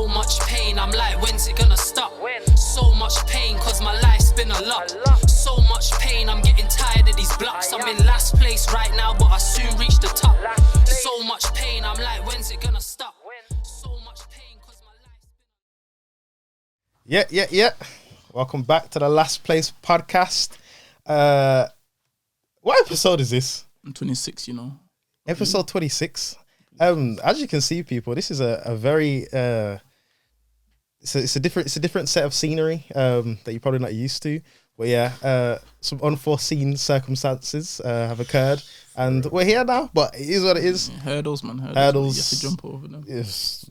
So much pain, I'm like, when's it gonna stop? So much pain, cause my life's been a lot. So much pain, I'm getting tired of these blocks. I'm in last place right now, but I soon reach the top. So much pain, I'm like, when's it gonna stop? So much pain, cause my life's been... Yeah. Welcome back to the Last Place podcast. What episode is this? 26, you know. Episode 26. As you can see, people, this is a very it's a different set of scenery that you're probably not used to. But yeah, some unforeseen circumstances have occurred, and we're here now. But it is what it is. Yeah, hurdles, man. Hurdles. You have to jump over them. Yes,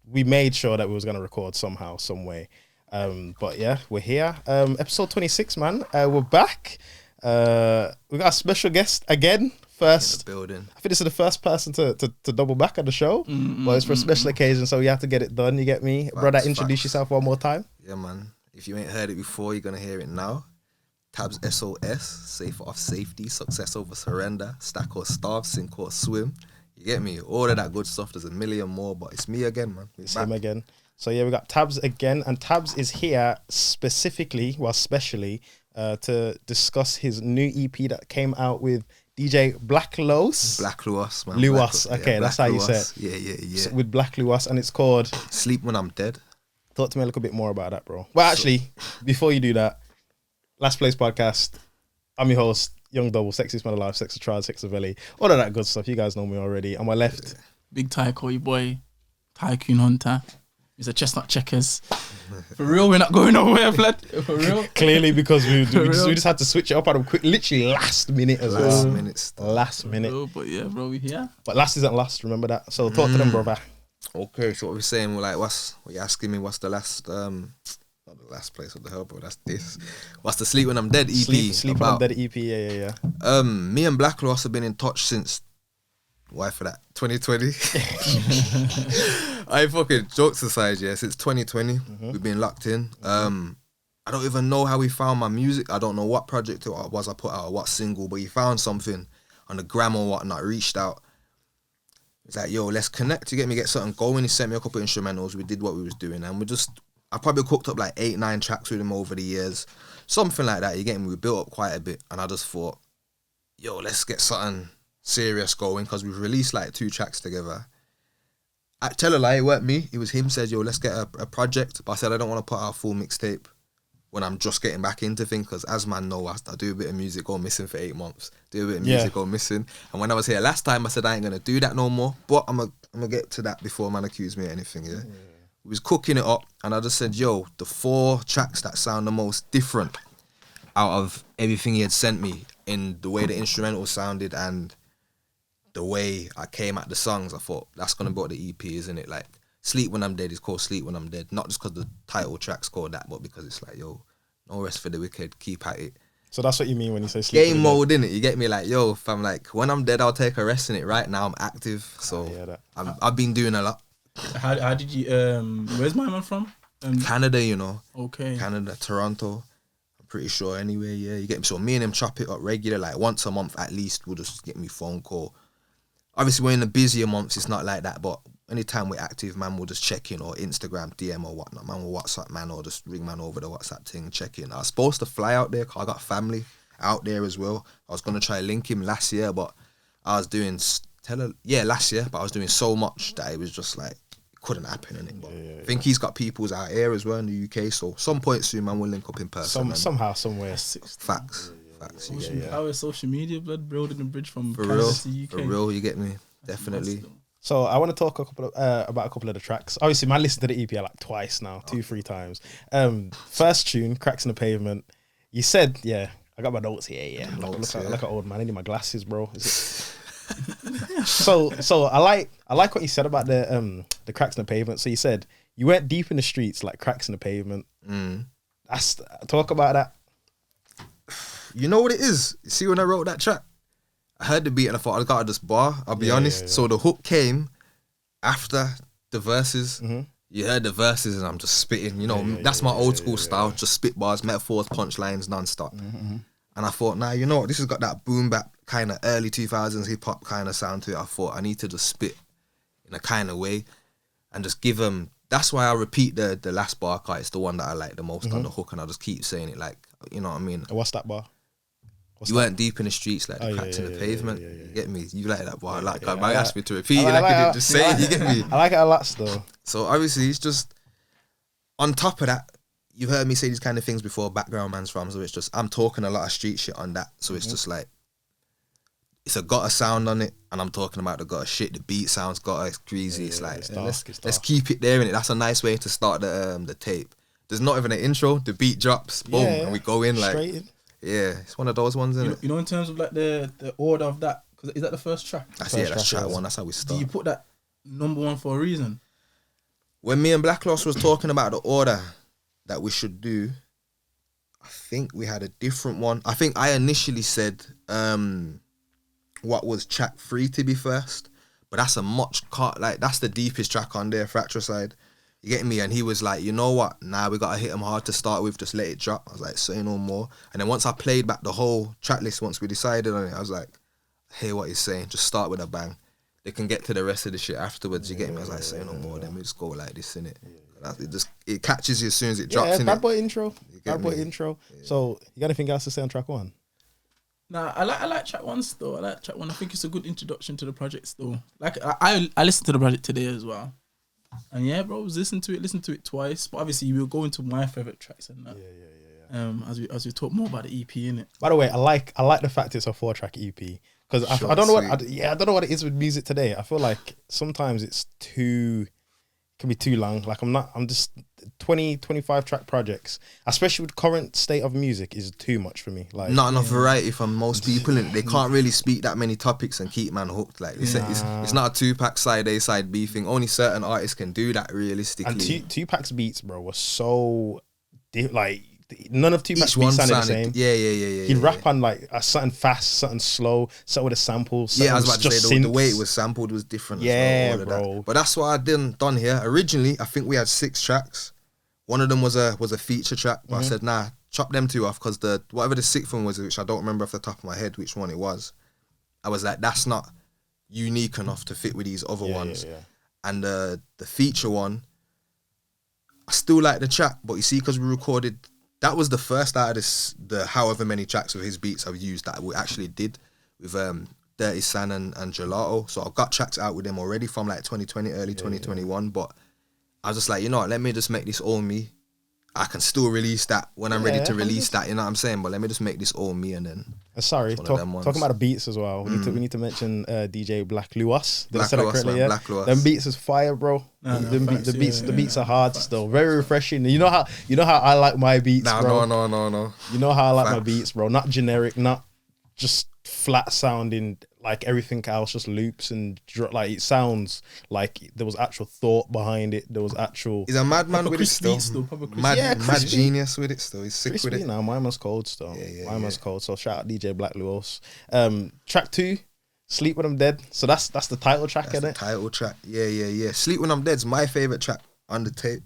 we made sure that we was gonna record somehow, some way. But yeah, we're here. Episode 26, man. We're back. We got a special guest again. First, building. I think this is the first person to double back on the show. But it's for a special occasion, so we have to get it done. You get me, Facts, brother? Introduce yourself one more time. Yeah, man. If you ain't heard it before, you're gonna hear it now. TABZ SOS, safe off safety, success over surrender, stack or starve, sink or swim. You get me? All of that good stuff. There's a million more, but it's me again, man. It's him again. So yeah, we got TABZ again, and TABZ is here specifically, specially, to discuss his new EP that came out with DJ Blkluos. Blkluos, man. Luos, okay, yeah, that's how you say it. Yeah. So with Blkluos, and it's called Sleep When I'm Dead. Talk to me a little bit more about that, bro. Well, actually, before you do that, Last Place Podcast, I'm your host, Young Double, Sexiest Man Alive, Sex of Trial, Sex of Ellie, all of that good stuff. You guys know me already. On my left, Big Tycoon, your boy, Tycoon Hunter. He's a chestnut checkers. For real, we're not going nowhere, Vlad. For real. Clearly, because we just had to switch it up on him quick, literally last minute as well. Last minute. Real, but yeah, bro, we here. But last isn't last, remember that. So talk to them, brother. Okay, so what we're saying, we're like, what you asking me? What's the last? Not the last place. What the hell, bro? That's this. What's the Sleep When I'm Dead EP? Sleep When I'm Dead EP. Yeah. Me and Blkluos have been in touch since. Why for that? 2020. I fucking jokes aside, yeah. Since 2020, we've been locked in. I don't even know how he found my music. I don't know what project it was I put out or what single, but he found something on the gram or whatnot. Reached out. It's like, yo, let's connect. You get me? Get something going. He sent me a couple of instrumentals. We did what we was doing, and I probably cooked up like 8-9 tracks with him over the years, something like that. You get me? We built up quite a bit, and I just thought, yo, let's get something serious going, because we've released like 2 tracks together. I tell a lie, it weren't me. It was him. Said, yo, let's get a project. But I said I don't want to put out a full mixtape when I'm just getting back into things, because as man know, I do a bit of music, go missing for 8 months. Do a bit of music, go missing. And when I was here last time, I said I ain't gonna do that no more. But I'm gonna get to that before man accuse me of anything. Yeah. We was cooking it up, and I just said, yo, the 4 tracks that sound the most different out of everything he had sent me, in the way the instrumental sounded and the way I came at the songs, I thought that's gonna be what the EP is, isn't it? Like, Sleep When I'm Dead is called Sleep When I'm Dead, not just because the title track's called that, but because it's like, yo, no rest for the wicked, keep at it. So that's what you mean when you say sleep. Game mode, innit? You get me? Like, yo, if I'm like, when I'm dead, I'll take a rest in it. Right now, I'm active, so I've been doing a lot. How did you? Where's my man from? Canada, you know. Okay. Canada, Toronto. I'm pretty sure. Anyway, yeah, you get me. So me and him chop it up regular, like once a month at least. We'll just get me phone call. Obviously, we're in the busier months. It's not like that, but anytime we're active, man, we'll just check in, or Instagram, DM or whatnot. Man, we'll WhatsApp, man, or just ring man over the WhatsApp thing, check in. I was supposed to fly out there because I got family out there as well. I was going to try link him last year, but I was doing, last year, but I was doing so much that it was just like, it couldn't happen, innit? But I think he's got people's out here as well in the UK, so some point soon, man, we'll link up in person. Somehow, somewhere. Facts. How is social media, blood, building the bridge from for Canada real, to UK? For real, you get me? Definitely. So I want to talk about a couple of the tracks. Obviously, man, listened to the EP like twice now, 2-3 times. First tune, Cracks in the Pavement. You said, I got my notes here. Yeah, like an old man. I need my glasses, bro. So I like what you said about the cracks in the pavement. So you said you went deep in the streets like cracks in the pavement. Talk about that. You know what it is? You see, when I wrote that track, I heard the beat and I thought I got this bar. I'll be honest. Yeah. So the hook came after the verses. You heard the verses and I'm just spitting. You know, that's my old school style. Just spit bars, metaphors, punchlines, non-stop. And I thought, nah, you know what? This has got that boom bap kind of early 2000s hip hop kind of sound to it. I thought I need to just spit in a kind of way and just give them that's why I repeat the last bar, cause it's the one that I like the most on the hook, and I just keep saying it like, you know what I mean. What's that bar? You weren't deep in the streets like the cracks in the pavement. Yeah. You get me? You like that bar? I like. Yeah, I asked me to repeat I it. like- Like I I didn't just say it. You get me? I like it a lot still. So obviously, it's just on top of that. You've heard me say these kind of things before. Background man's from, so it's just I'm talking a lot of street shit on that. So it's just like it's a gutter sound on it, and I'm talking about the gutter shit. The beat sounds gutter, it's greasy. It's like it's dark, it's let's dark. keep it there, and that's a nice way to start the tape. There's not even an intro. The beat drops, boom, and we go in like. Straight in. Yeah, it's one of those ones, isn't it? You know, in terms of like the order of that, because is that the first track? That's First track track, one. That's how we Do start. you put that number one for a reason? When me and Blkluos was talking about the order that we should do, I think we had a different one. I think I initially said what was track 3 to be first, but that's a much that's the deepest track on there, Fratricide. You getting me? And he was like, you know what? Nah, we gotta hit him hard to start with. Just let it drop. I was like, say no more. And then once I played back the whole track list, once we decided on it, I was like, I hear what he's saying. Just start with a bang. They can get to the rest of the shit afterwards. You get me? I was like, say no more. Then we just go like this, innit? It catches you as soon as it drops. Yeah, innit? bad boy intro. get Bad boy me? intro. So you got anything else to say on track 1? Nah, I like track 1 still. I like track 1. I think it's a good introduction to the project still. Like I listened to the project today as well. And yeah, bro, listen to it twice. But obviously we'll go into my favourite tracks and that. Yeah. As we talk more about the EP, innit? By the way, I like the fact it's a 4-track EP because I don't know what I don't know what it is with music today. I feel like sometimes it can be too long. Like I'm just 25 track projects, especially with current state of music, is too much for me. Like Not enough variety for most people, and they can't really speak that many topics and keep man hooked. Like it's not a 2-pack side A side B thing. Only certain artists can do that realistically. and two packs beats, bro, was so like none of 2-pack's Each one beats sounded the sounded, same. yeah. He'd rap on like something fast, something slow, something with a sample. Yeah, I was something about to just say the synths. way it was sampled was different. Yeah, as well, all of bro. that. But that's what I done here. Originally, I think we had 6 tracks. One of them was a feature track, but I said nah, chop them 2 off because whatever the 6th one was, which I don't remember off the top of my head which one it was. I was like, that's not unique enough to fit with these other ones. Yeah. And the feature one, I still like the track, but you see, because we recorded, that was the first out of the however many tracks of his beats I've used that we actually did with Dirty San and Gelato. So I've got tracks out with them already from like 2020, early 2021, but I was just like, you know what, let me just make this all me. I can still release that when I'm ready to release that, you know what I'm saying? But let me just make this all me, and then Sorry, one of them ones. talking about the beats as well. We need to mention DJ Blkluos. Did I say that Blkluos, correctly? man, Yeah. Blkluos. Them beats is fire, bro. The beats are hard still. Very refreshing. You know how I like my beats, bro. No. You know how I like my Facts. beats, bro. Not generic, not just flat sounding like everything else, just loops and like it sounds like there was actual thought behind it. There was actual. He's a madman with it Chris still. Beats still, proper Chris Mad Chris genius with it still. He's sick Crispy with it. now. Mine was cold still. Yeah, Mine was cold. So shout out DJ Blkluos. Track 2, Sleep When I'm Dead. So that's the title track, That's isn't the it? title track. Yeah. Sleep When I'm Dead's my favourite track on the tape.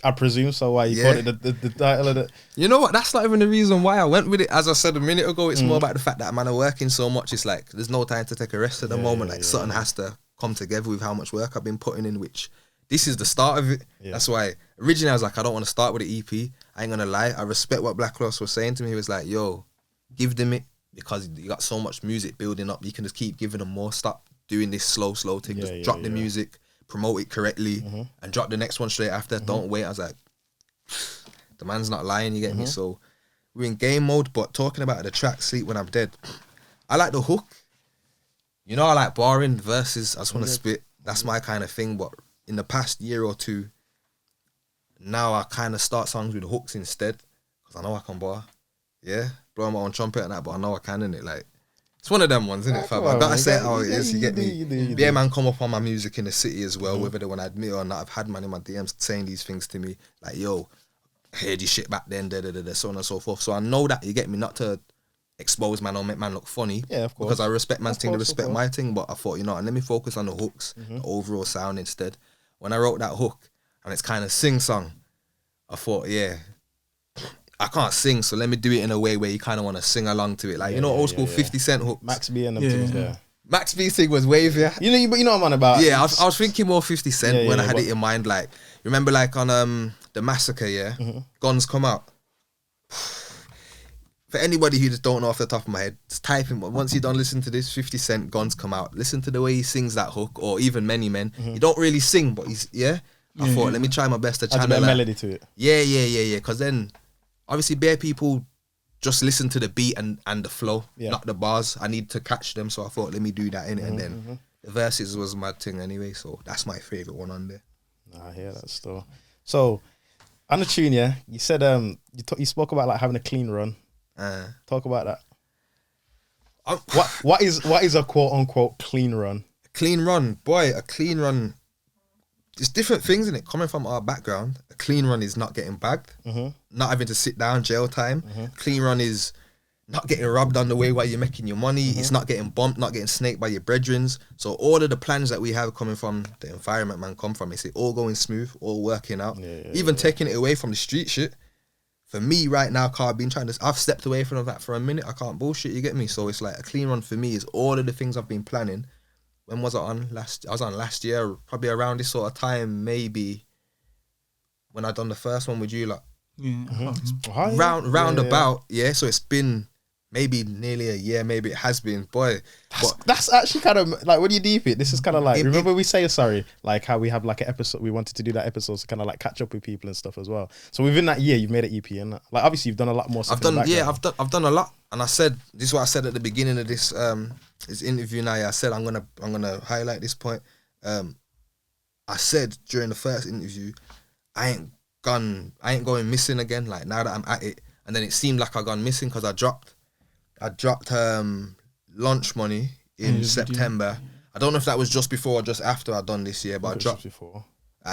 I presume so. Why you Yeah. called it the title of it? You know what? That's not even the reason why I went with it. As I said a minute ago, it's more about the fact that man are working so much. It's like there's no time to take a rest at the moment. Like something has to come together with how much work I've been putting in. Which this is the start of it. Yeah. That's why originally I was like, I don't want to start with the EP. I ain't gonna lie. I respect what Blkluos was saying to me. He was like, yo, give them it because you got so much music building up. You can just keep giving them more. Stop doing this slow thing. Just drop the music, promote it correctly, and drop the next one straight after. Don't wait. I was like, the man's not lying, you get me? So we're in game mode, but talking about the track Sleep When I'm Dead, I like the hook. You know, I like barring verses. I just want to spit. That's my kind of thing. But in the past year or two, now I kind of start songs with hooks instead because I know I can bar. Yeah, blow my own trumpet and that, but I know I can, innit? Like, it's one of them ones, isn't it, fam? I gotta say it how it is, you get me? Yeah, man, come up on my music in the city as well, whether they want to admit it or not. I've had man in my DMs saying these things to me, like, yo, I heard your shit back then, so on and so forth. So I know that, you get me, not to expose man or make man look funny. Yeah, of course. Because I respect man's thing, to course, of respect course. my thing, but I thought, you know, let me focus on the hooks, the overall sound instead. When I wrote that hook, and it's kind of sing-song, I thought, yeah, I can't sing, so let me do it in a way where you kind of want to sing along to it. Like, you know, old school 50 Cent hooks. Max B and them Yeah. things there. Max B thing was wavier. But you know what I'm on about. Yeah, I was thinking more 50 Cent when I had but- it in mind. Like, remember like on the Massacre, Guns Come Out. For anybody who just don't know off the top of my head, just type in, once you done listen to this, 50 Cent, Guns Come Out. Listen to the way he sings that hook, or even Many Men. He don't really sing, but he's, I thought, let me try my best to Adds a channel bit of that. melody to it. Yeah. Because then, obviously, bare people just listen to the beat and the flow, not the bars. I need to catch them, so I thought, let me do that in it. And then the verses was my thing anyway, so that's my favourite one on there. I hear that still. So, on the tune, you said you spoke about like having a clean run. Talk about that. What is a quote unquote clean run? Clean run, boy, a clean run. There's different things in it. Coming from our background, a clean run is not getting bagged, not having to sit down, jail time. Clean run is not getting robbed on the way while you're making your money. It's not getting bumped, not getting snaked by your brethrens. So all of the plans that we have coming from the environment, man, come from it's all going smooth, all working out. Even taking it away from the street shit. For me right now, I've stepped away from that for a minute. I can't bullshit, you get me? So it's like a clean run for me is all of the things I've been planning. When was I on last? I was on last year, probably around this sort of time, maybe when I done the first one with you, like roundabout. So it's been maybe nearly a year, maybe it has been. Boy, that's actually kind of like when you deep it. This is kind of like remember we say sorry, like how we have like an episode. We wanted to do that episode to kind of like catch up with people and stuff as well. So within that year, you've made an EP and like obviously you've done a lot more stuff. I've done a lot, and I said this is what I said at the beginning of this interview. Now, I said I'm gonna highlight this point. I said during the first interview, I ain't going missing again. Like now that I'm at it, and then it seemed like I gone missing because I dropped Lunch Money in September. I don't know if that was just before or just after I done this year, but I dropped before.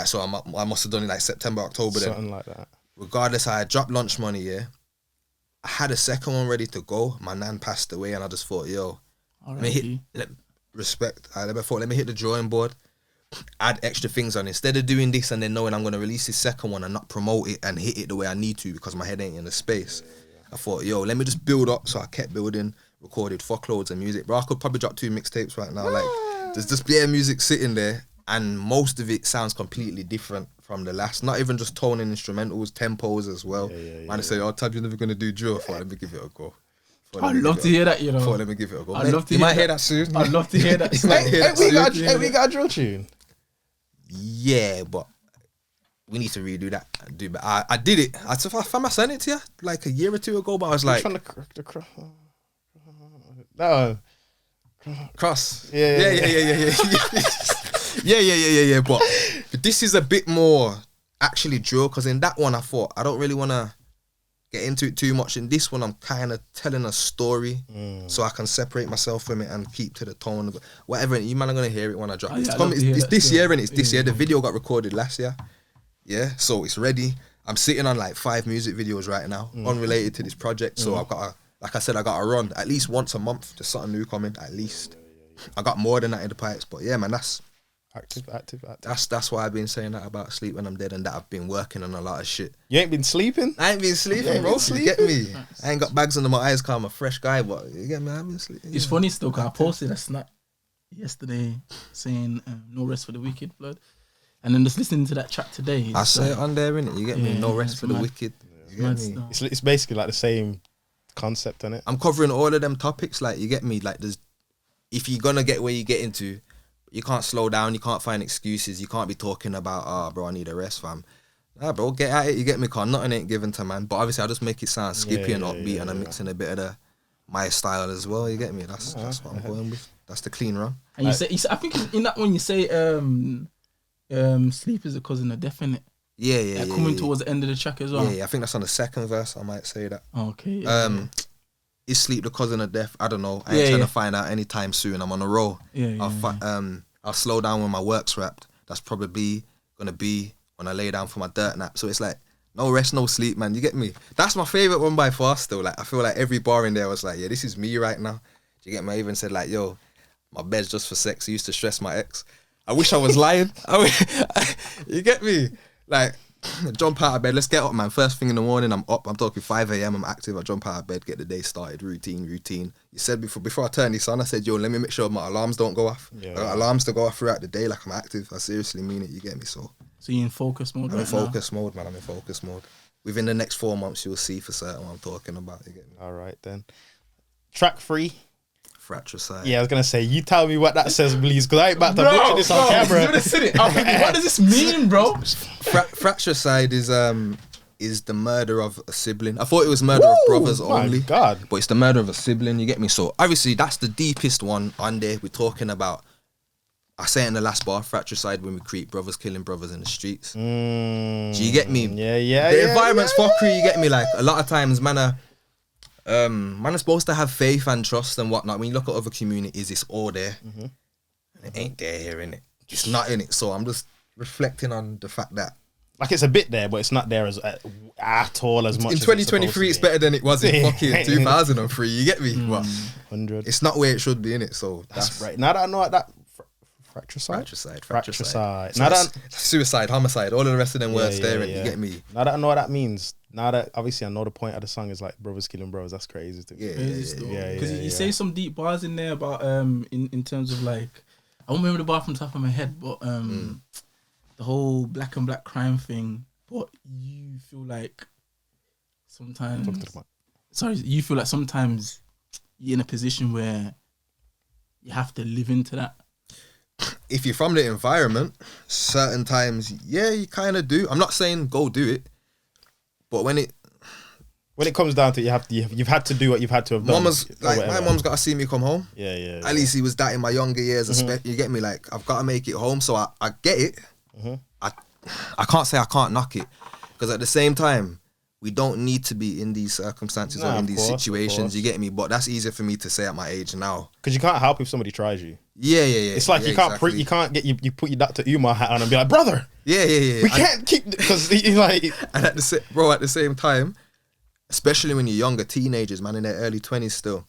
So I must have done it like September, October. Something then. like that. Regardless, I dropped Lunch Money. Yeah, I had a second one ready to go. My nan passed away, and I just thought, let me hit the drawing board. Add extra things on instead of doing this and then knowing I'm going to release this second one and not promote it and hit it the way I need to because my head ain't in the space. I thought, let me just build up. So I kept building, recorded fuckloads of music. Bro, I could probably drop 2 mixtapes right now. Like, there's just bare music sitting there and most of it sounds completely different from the last. Not even just tone and instrumentals, tempos as well. Man, say, Tab, you're never going to do drill. I thought, let me give it a go. I'd love to hear that, I thought, let me give it a go. You might hear that soon. I'd love to hear that. We got a drill tune. Yeah, but we need to redo that. But I did it. I sent it to you like a year or two ago, but I was like, trying to no. Cross. Yeah. Yeah. But this is a bit more actually drill because in that one I thought I don't really want to get into it too much. In this one I'm kind of telling a story so I can separate myself from it and keep to the tone. Whatever, you man are going to hear it when I drop it. It's this year and it's this year. The video got recorded last year. Yeah, so it's ready. I'm sitting on like 5 music videos right now, unrelated to this project. So I've got like I said, I got to run at least once a month. There's something new coming, at least. I got more than that in the pipes, but yeah, man, that's active. That's why I've been saying that about sleep when I'm dead and that I've been working on a lot of shit. You ain't been sleeping? I ain't been sleeping, bro. You get me? I ain't got bags under my eyes because I'm a fresh guy, but you get me? I ain't been sleeping. It's funny still because I posted a snap yesterday saying no rest for the wicked, blood. And then just listening to that track today. I say it on there, innit? You get me? No rest for the wicked. You get me? It's basically like the same concept, innit? I'm covering all of them topics, like, you get me? Like, if you're gonna get where you get into, you can't slow down, you can't find excuses, you can't be talking about, bro, I need a rest, fam. Nah, bro, get at it, you get me? Cause nothing ain't given to man. But obviously I just make it sound skippy and upbeat and I'm mixing a bit of my style as well, you get me? That's what I'm going with. That's the clean run. And you say, I think in that one you say sleep is a cousin of death, innit? Yeah. Coming towards the end of the track as well. Yeah, I think that's on the second verse, I might say that. Okay. Is sleep the cousin of death? I don't know. I ain't trying to find out anytime soon. I'm on a roll. I'll slow down when my work's wrapped. That's probably gonna be when I lay down for my dirt nap. So it's like no rest, no sleep, man. You get me? That's my favorite one by far. Still, like I feel like every bar in there was like, yeah, this is me right now. Do you get me? I even said like, yo, my bed's just for sex. I used to stress my ex. I wish I was lying. You get me? Like Jump out of bed. Let's get up, man. First thing in the morning, I'm up. I'm talking 5 a.m. I'm active. I jump out of bed, get the day started. Routine. You said before I turn this on, I said, yo, let me make sure my alarms don't go off. I got alarms to go off throughout the day, like I'm active. I seriously mean it. You get me? So you're in focus mode. I'm in focus mode, man. I'm in focus mode. Within the next 4 months, you'll see for certain what I'm talking about. You get me? All right then. Track 3. Fratricide. Yeah, I was gonna say, you tell me what that says, please, because I ain't about to butcher this on camera. What does this mean, bro? Fratricide is the murder of a sibling. I thought it was murder of brothers only. God. But it's the murder of a sibling, you get me? So obviously that's the deepest one on there. We're talking about, I say it in the last bar, fratricide when we create brothers killing brothers in the streets. Do you get me? Yeah. The environment's fuckery, you get me? Like a lot of times, man are supposed to have faith and trust and whatnot. When you look at other communities, it's all there. And it ain't there here, innit? It's not in it. So I'm just reflecting on the fact that like it's a bit there, but it's not there as at all as much. In 2023, it's better than it was in fucking 2003. You get me? But 100. it's not where it should be, innit? So That's right. Now that I know what that fratricide. Now that suicide, homicide, all of the rest of them words there, and you get me? Now that I know what that means. Now that obviously I know the point of the song is like brothers killing brothers. That's crazy to me. Because you say some deep bars in there about in terms of like, I won't remember the bar from the top of my head, but the whole black and black crime thing. But you feel like sometimes, you feel like sometimes you're in a position where you have to live into that. If you're from the environment, certain times, yeah, you kind of do. I'm not saying go do it, but when it comes down to it, you've had to do what you've had to have done. My mum's got to see me come home. Yeah. At least he was that in my younger years. You get me? Like I've got to make it home, so I get it. I can't say I can't knock it, because at the same time, we don't need to be in these circumstances or in these situations. You get me? But that's easier for me to say at my age now. Because you can't help if somebody tries you. Yeah. It's like you can't you can't get you put your Dr. Umar hat on and be like, brother. Yeah. We can't keep, because he's like. And at the same time, especially when you're younger, teenagers, man, in their early 20s still,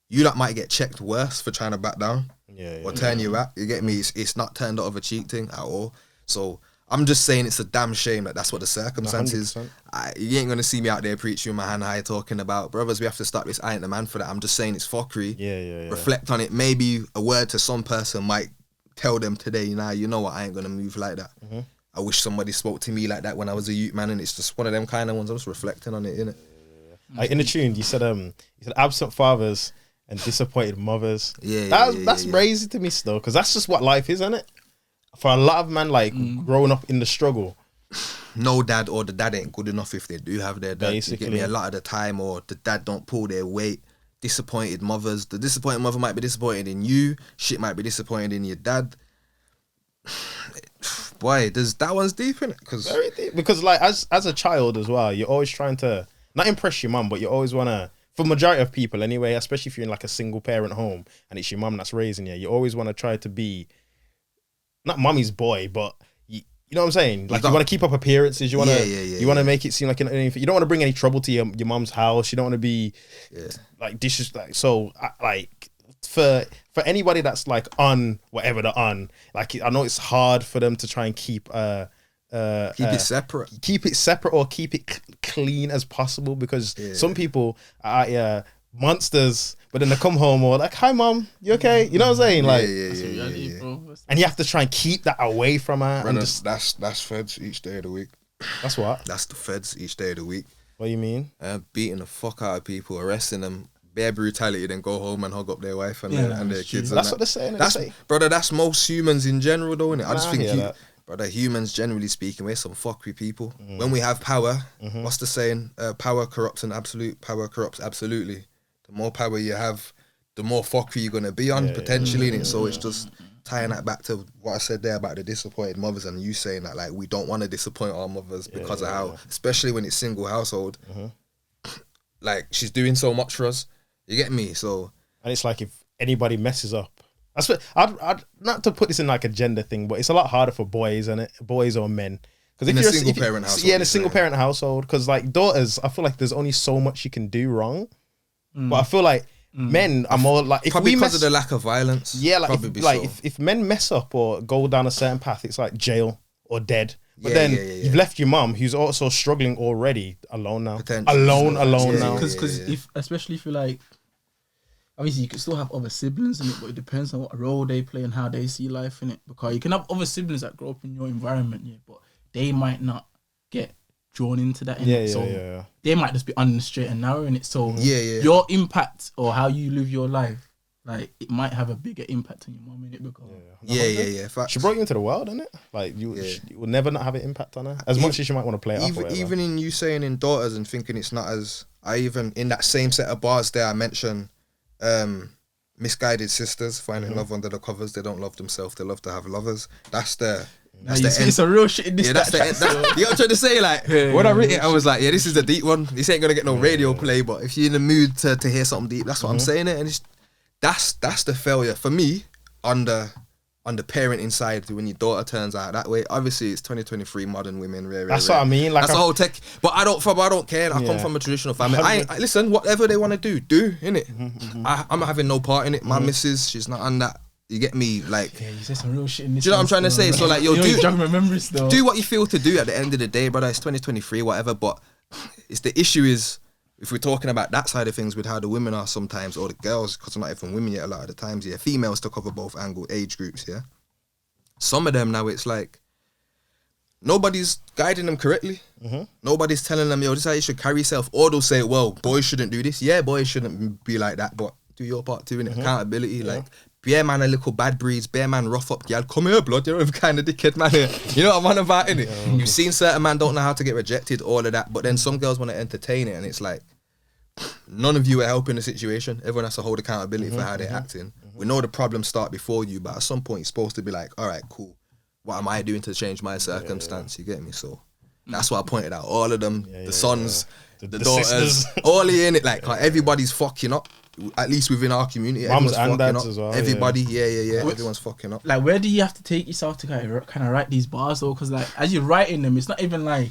you lot might get checked worse for trying to back down or turn you out. You get me? It's not turned the other cheek thing at all. So I'm just saying it's a damn shame that that's what the circumstances. You ain't gonna see me out there preaching with my hand high talking about brothers, we have to stop this. I ain't the man for that. I'm just saying it's fuckery. Yeah. Reflect on it. Maybe a word to some person might tell them today, nah, you know what, I ain't gonna move like that. I wish somebody spoke to me like that when I was a youth, man, and it's just one of them kind of ones. I'm just reflecting on it, innit? Like in the tune, you said absent fathers and disappointed mothers. That's crazy to me still, because that's just what life is, isn't it? For a lot of men, like growing up in the struggle, no dad, or the dad ain't good enough if they do have their dad. Basically, you get me? A lot of the time, or the dad don't pull their weight. Disappointed mothers. The disappointed mother might be disappointed in you. Shit might be disappointed in your dad. Boy, that one's deep, innit? Very deep. Because like as a child as well, you're always trying to not impress your mum, but you always wanna. For majority of people, anyway, especially if you're in like a single parent home and it's your mum that's raising you, you always want to try to be. Not mommy's boy, but you know what I'm saying? Like you want to keep up appearances. You want to you want to make it seem like you don't want to bring any trouble to your mom's house. You don't want to be like disrespect. So like for anybody that's like on whatever they're on, like I know it's hard for them to try and keep it separate or keep it clean as possible, because some people are monsters, but then they come home or like, hi mom, you okay? You know what I'm saying? Like, and you have to try and keep that away from her. Brother, and that's feds each day of the week. That's what? That's the feds each day of the week. What do you mean? Beating the fuck out of people, arresting them, bare brutality, then go home and hug up their wife and their kids. That's what they're saying. Brother, that's most humans in general, though, innit? I just think brother, humans generally speaking, we're some fuckery people. When we have power, what's the saying? Power corrupts absolutely. The more power you have, the more fuckery you're gonna be on potentially, innit? So it's just tying that back to what I said there about the disappointed mothers, and you saying that like we don't want to disappoint our mothers because of how, especially when it's single household, like she's doing so much for us. You get me? So and it's like if anybody messes up. I'd not to put this in like a gender thing, but it's a lot harder for boys, and boys or men. Because in a single parent household, in a single parent household, because like daughters, I feel like there's only so much you can do wrong. But I feel like men are more like probably because of the lack of violence. Yeah, like if men mess up or go down a certain path, it's like jail or dead. But then you've left your mum, who's also struggling already, alone now. Potentially. Alone Yeah, now. Because if, especially if you like, obviously you can still have other siblings in it, but it depends on what role they play and how they see life in it. Because you can have other siblings that grow up in your environment, but they might not get drawn into that. So they might just be on the straight and narrow in it. So your impact or how you live your life, like it might have a bigger impact on your mum in it. Because Facts. She brought you into the world, innit? Like you will never not have an impact on her. As much as she might want to play it up. Even in you saying in daughters and thinking it's not as, I even in that same set of bars there I mentioned misguided sisters finding love under the covers. They don't love themselves, they love to have lovers. That's the it's a real shit in this. You know what I'm trying to say? Like when I read it, I was like, this is a deep one. This ain't gonna get no radio play, but if you're in the mood to hear something deep, that's what I'm saying it. And it's that's the failure for me on the parenting side when your daughter turns out that way. Obviously it's 2023 modern women, that's what I mean. Like that's the whole tech. But I don't care. I come from a traditional family. I listen, whatever they want to do, innit? I'm having no part in it. My missus, she's not on that. You get me? Like, you say some real shit in this. Do you know what I'm trying to say? So like, do what you feel to do at the end of the day, brother. It's 2023, whatever. But it's the issue is, if we're talking about that side of things with how the women are sometimes, or the girls, because they're not even women yet a lot of the times, females to cover both age groups, Some of them now, it's like, nobody's guiding them correctly. Nobody's telling them, yo, this is how you should carry yourself. Or they'll say, well, boys shouldn't do this. Yeah, boys shouldn't be like that, but do your part too, innit? Accountability, like, bear man a little bad breeds, bear man rough up, girl, come here, blood, you're a kind of dickhead man here. You know what I'm on about, innit? You've seen certain man don't know how to get rejected, all of that, but then some girls want to entertain it, and it's like, none of you are helping the situation. Everyone has to hold accountability for how they're acting. We know the problems start before you, but at some point you're supposed to be like, all right, cool, what am I doing to change my circumstance? You get me? So that's why I pointed out all of them, the sons, the daughters, all in it, like everybody's fucking up. At least within our community, mums and dads up. as well. Everybody, everyone's fucking up. Like, where do you have to take yourself to kind of write these bars though? Because like, as you're writing them, it's not even like,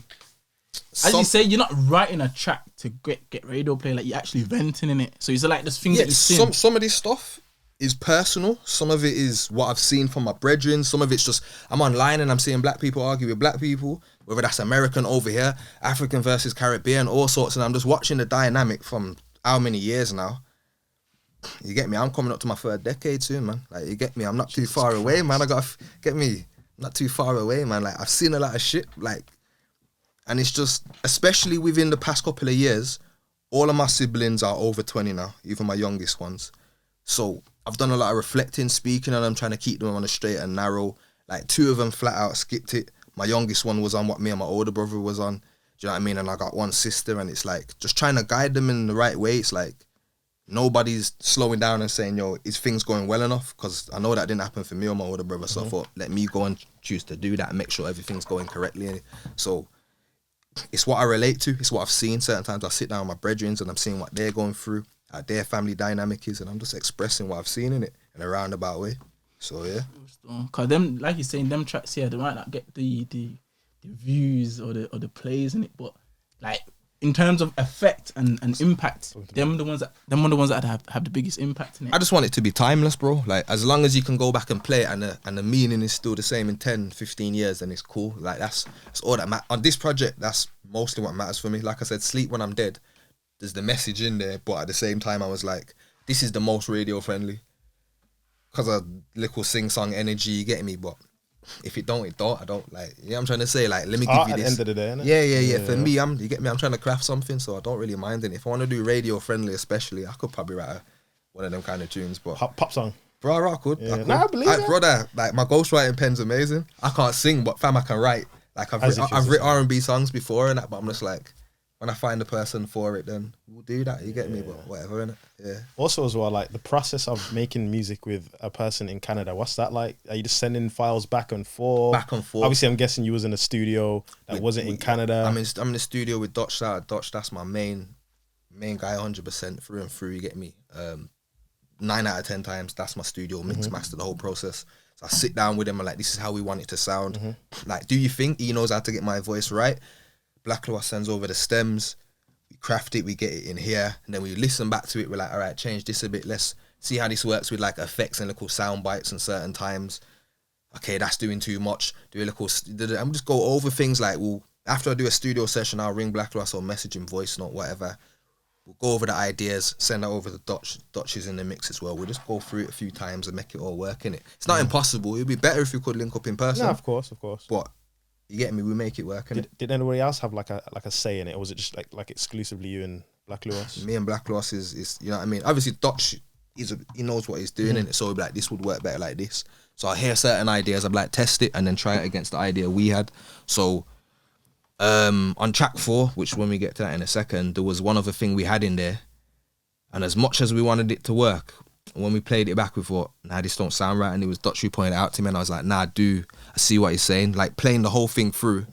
as you say, you're not writing a track to get radio play. Like, you're actually venting in it. So it's like this thing that you sing. Some of this stuff is personal. Some of it is what I've seen from my brethren. Some of it's just I'm online and I'm seeing black people argue with black people, whether that's American over here, African versus Caribbean, all sorts. And I'm just watching the dynamic from how many years now. You get me? I'm coming up to my third decade soon, man. Like, you get me? I'm not too far away, man. Get me? Not too far away, man. Like, I've seen a lot of shit, like, and it's just, especially within the past couple of years, all of my siblings are over 20 now, even my youngest ones. So I've done a lot of reflecting, speaking, and I'm trying to keep them on the straight and narrow. Like, 2 of them flat out skipped it. My youngest one was on what me and my older brother was on. Do you know what I mean? And I got one sister, and it's like, just trying to guide them in the right way. It's like, nobody's slowing down and saying, yo, is things going well enough? Because I know that didn't happen for me or my older brother. So I thought, let me go and choose to do that and make sure everything's going correctly. So it's what I relate to. It's what I've seen. Certain times I sit down with my brethren and I'm seeing what they're going through, how their family dynamic is, and I'm just expressing what I've seen in it in a roundabout way. So yeah. Because them, like you're saying, them tracks here, they might not get the views or the plays in it, but like, in terms of effect and impact, them are the ones that have the biggest impact in it. I just want it to be timeless, bro. Like, as long as you can go back and play it and the meaning is still the same in 10, 15 years, then it's cool. Like, that's all that matters. On this project, that's mostly what matters for me. Like I said, Sleep When I'm Dead, there's the message in there, but at the same time, I was like, this is the most radio friendly. Because of little sing-song energy, you get me? But if it don't, I don't. Like, yeah, I'm trying to say, like, let me give you this. At the end of the day, innit? Yeah. For me, you get me? I'm trying to craft something, so I don't really mind it. If I want to do radio friendly, especially, I could probably write one of them kind of tunes. But pop song. Bro, I could. Yeah. I believe that. Brother, like, my ghostwriting pen's amazing. I can't sing, but fam, I can write. Like, I've written R&B songs before and that, but I'm just like, when I find a person for it, then we'll do that. You get me? But whatever, innit? Yeah. Also, as well, like, the process of making music with a person in Canada, what's that like? Are you just sending files back and forth? Back and forth. Obviously, I'm guessing you was in a studio that wasn't in Canada. I'm in the studio with Dutch. Shout out Dutch. That's my main guy, 100% through and through. You get me? 9 out of 10 times, that's my studio mix master, the whole process. So I sit down with him and like, this is how we want it to sound. Like, do you think he knows how to get my voice right? Blkluos sends over the stems, we craft it, we get it in here, and then we listen back to it. We're like, all right, change this a bit. Let's see how this works with like effects and little sound bites and certain times. okay, that's doing too much. Do a little, I'm just go over things like, well, after I do a studio session, I'll ring Blkluos or message him, voice note, whatever. We'll go over the ideas, send that over to Dutch. Dutch is in the mix as well. We'll just go through it a few times and make it all work, innit? It's not impossible. It'd be better if we could link up in person. No, of course. But you get me, we make it work, innit? Did anybody else have like a say in it, or was it just like exclusively you and Blkluos? Me and Blkluos is you know what I mean? Obviously Dutch, he knows what he's doing, innit? So he'll be like, this would work better like this. So I hear certain ideas, I'm like, test it and then try it against the idea we had. So on track 4, which when we get to that in a second, there was one other thing we had in there. And as much as we wanted it to work, when we played it back, we thought, nah, this don't sound right. And it was Dutch who pointed it out to me, and I was like, nah, I see what he's saying. Like playing the whole thing through,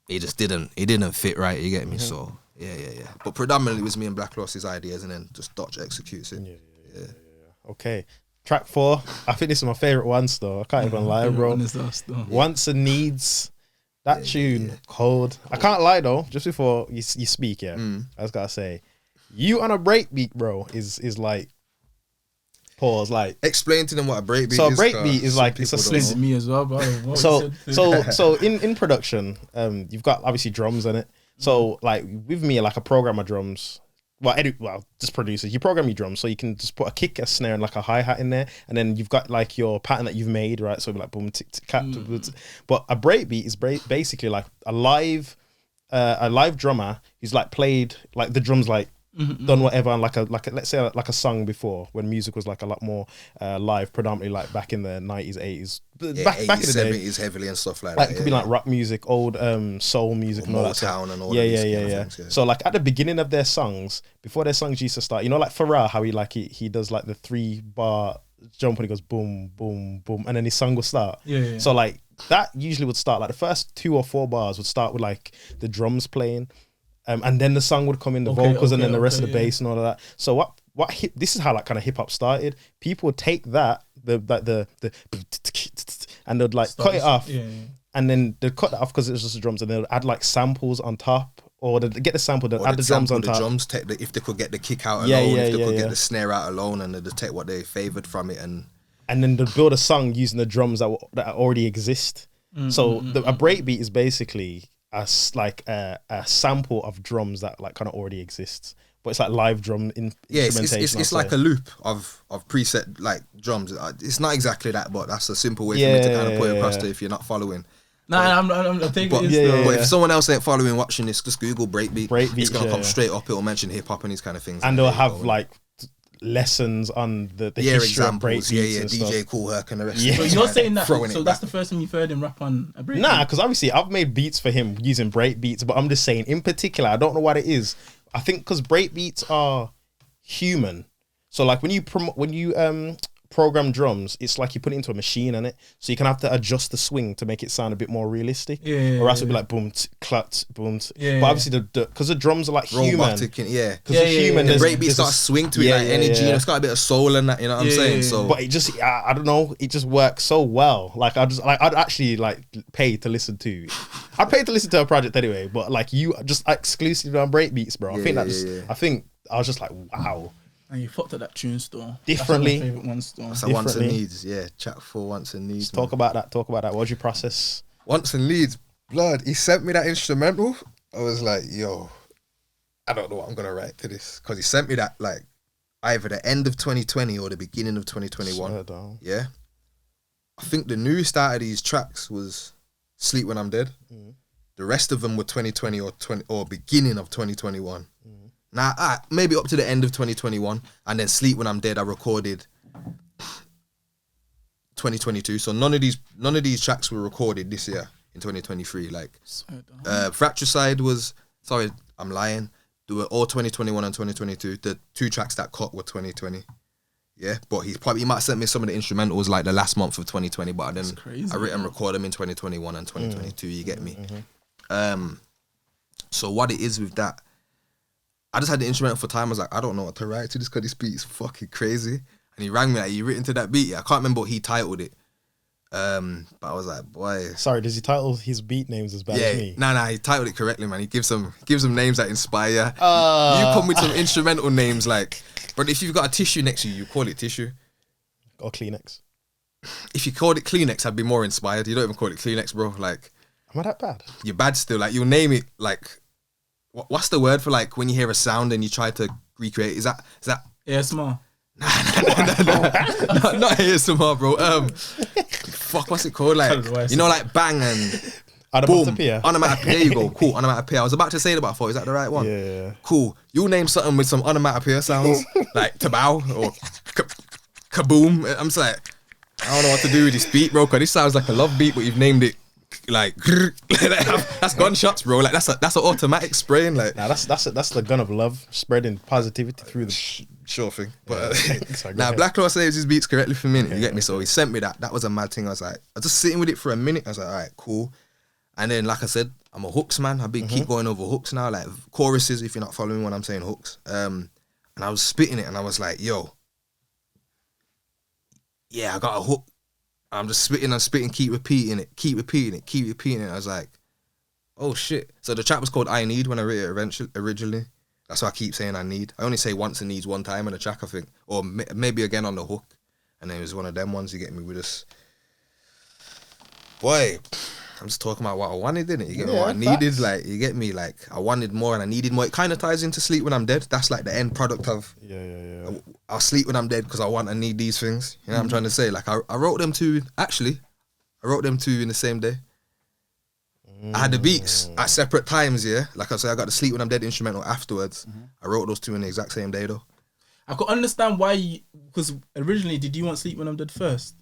it just didn't fit right, you get me? So yeah. But predominantly it was me and Blkluos' ideas, and then just Dutch executes it. Yeah. Okay. Track 4, I think this is my favourite one still. I can't even lie, bro. Wants and Needs. That tune, cold. I can't lie though, just before you speak, I just gotta say, you on a breakbeat, bro, is like, pause, like. Explain to them what a breakbeat is. So a breakbeat is like, it's a Explain to me as well, bro. So in production, you've got obviously drums in it. So like with me, like a programmer drums, just producers, you program your drums, so you can just put a kick, a snare, and like a hi-hat in there, and then you've got like your pattern that you've made, right? So it'll be like boom, tick, tick, cat. But a breakbeat is basically like a live drummer who's like played like the drums, like done whatever, and like a let's say like a song before, when music was like a lot more live, predominantly like back in the 90s, 80s, back in the 70s heavily and stuff like that. Like it could be like rock music, old soul music, and all that stuff. And all Things, So like at the beginning of their songs, before their songs used to start, you know, like Pharrell, how he does like the 3-bar jump and he goes boom, boom, boom, and then his song will start. So like that usually would start like the first 2 or 4 bars would start with like the drums playing. And then the song would come in, the vocals, and then the rest of the bass and all of that. So this is how like kind of hip hop started. People would take that, the and they'd like cut it off, and then they'd cut that off because it was just the drums, and they'd add like samples on top, or they'd get the sample, they'd add the drums on top. The drums if they could get the kick out alone, if they could get the snare out alone, and they'd take what they favoured from it, and then they'd build a song using the drums that already exist. So a breakbeat is basically a sample of drums that like kind of already exists, but it's like live drum instrumentation. It's like a loop of preset like drums. It's not exactly that, but that's a simple way for me to kind of put it across to if you're not following. I'm thinking. But if someone else ain't following, watching this, just Google breakbeat. It's gonna come straight up. It'll mention hip hop and these kind of things, and they'll have like lessons on the history of breakbeats. DJ Kool Herc and the rest. So you're saying that? So that's the first time you've heard him rap on a breakbeat? Nah, because obviously I've made beats for him using breakbeats, but I'm just saying in particular, I don't know what it is. I think because breakbeats are human. So like when you program drums, it's like you put it into a machine, innit? So you can have to adjust the swing to make it sound a bit more realistic. Or else it'd be like boom, clut, boom. But obviously because the drums are like robotic, human. Human. The breakbeat's got a swing to it, like energy, and it's got a bit of soul in that. You know what I'm saying? So, but it just, I don't know, it just works so well. Like I'd actually like pay to listen to. I'd pay to listen to a project anyway. But like you just exclusively on breakbeats, bro. I think I was just like, wow. And you fucked at that tune store. Differently. That's my favourite one store. So Wants and Needs, track 4, Wants and Needs. Talk about that. What was your process? Wants and Needs, blood. He sent me that instrumental. I was like, yo, I don't know what I'm gonna write to this, because he sent me that like either the end of 2020 or the beginning of 2021. Yeah. I think the newest out of these tracks was Sleep When I'm Dead. The rest of them were 2020 or beginning of 2021. Now, maybe up to the end of 2021, and then Sleep When I'm Dead I recorded 2022. So none of these tracks were recorded this year in 2023. Like Fratricide was, sorry, I'm lying. They were all 2021 and 2022. The 2 tracks that cut were 2020. Yeah, but he might have sent me some of the instrumentals like the last month of 2020, but then I written and record them in 2021 and 2022. You get me? So what it is with that, I just had the instrumental for time. I was like, I don't know what to write to this because this beat is fucking crazy. And he rang me like, you written to that beat? I can't remember what he titled it. But I was like, boy. Sorry, does he title his beat names as bad as me? Nah, he titled it correctly, man. He gives them names that inspire. You come with some instrumental names like, but if you've got a tissue next to you, you call it tissue. Or Kleenex. if you called it Kleenex, I'd be more inspired. You don't even call it Kleenex, bro. Like, Am I that bad? you're bad still. Like, you'll name it, like, what's the word for, like, when you hear a sound and you try to recreate? Is that ASMR. not ASMR, bro. Fuck, what's it called? Like, you know, like bang and boom. Onomatopoeia. Onomatopoeia. There you go. Cool. Onomatopoeia. I was about to say it, but I thought, is that the right one? Yeah. Cool. You'll name something with some onomatopoeia sounds, like tabao or kaboom. I'm just like, I don't know what to do with this beat, bro, because this sounds like a love beat, but you've named it like that's gunshots, bro. Like that's an automatic spraying. Like, Nah, that's the gun of love, spreading positivity through the. sure thing. But Sorry, go now ahead. Blkluos saves his beats correctly for me. You get me? So he sent me that. That was a mad thing. I was just sitting with it for a minute. I was like, all right, cool. And then, like I said, I'm a hooks man. I've been keep going over hooks now, like choruses. If you're not following when I'm saying hooks, and I was spitting it, and I was like, yo, yeah, I got a hook. I'm just spitting and spitting, keep repeating it. I was like, oh shit. So the track was called I Need when I wrote it originally. That's why I keep saying I need. I only say once and needs one time in the track, I think. Or maybe again on the hook. And then it was one of them ones, you get me, with this. Boy, I'm just talking about what I wanted, innit? You get me? What I needed, like, you get me? Like, I wanted more and I needed more. It kind of ties into Sleep When I'm Dead. That's like the end product of... Yeah. I'll sleep when I'm dead because I want and need these things. You know what I'm trying to say? Like, I wrote them two, actually. I wrote them two in the same day. I had the beats at separate times, yeah. Like I say, I got the Sleep When I'm Dead instrumental afterwards. I wrote those two in the exact same day, though. I could understand why, because originally, did you want Sleep When I'm Dead first?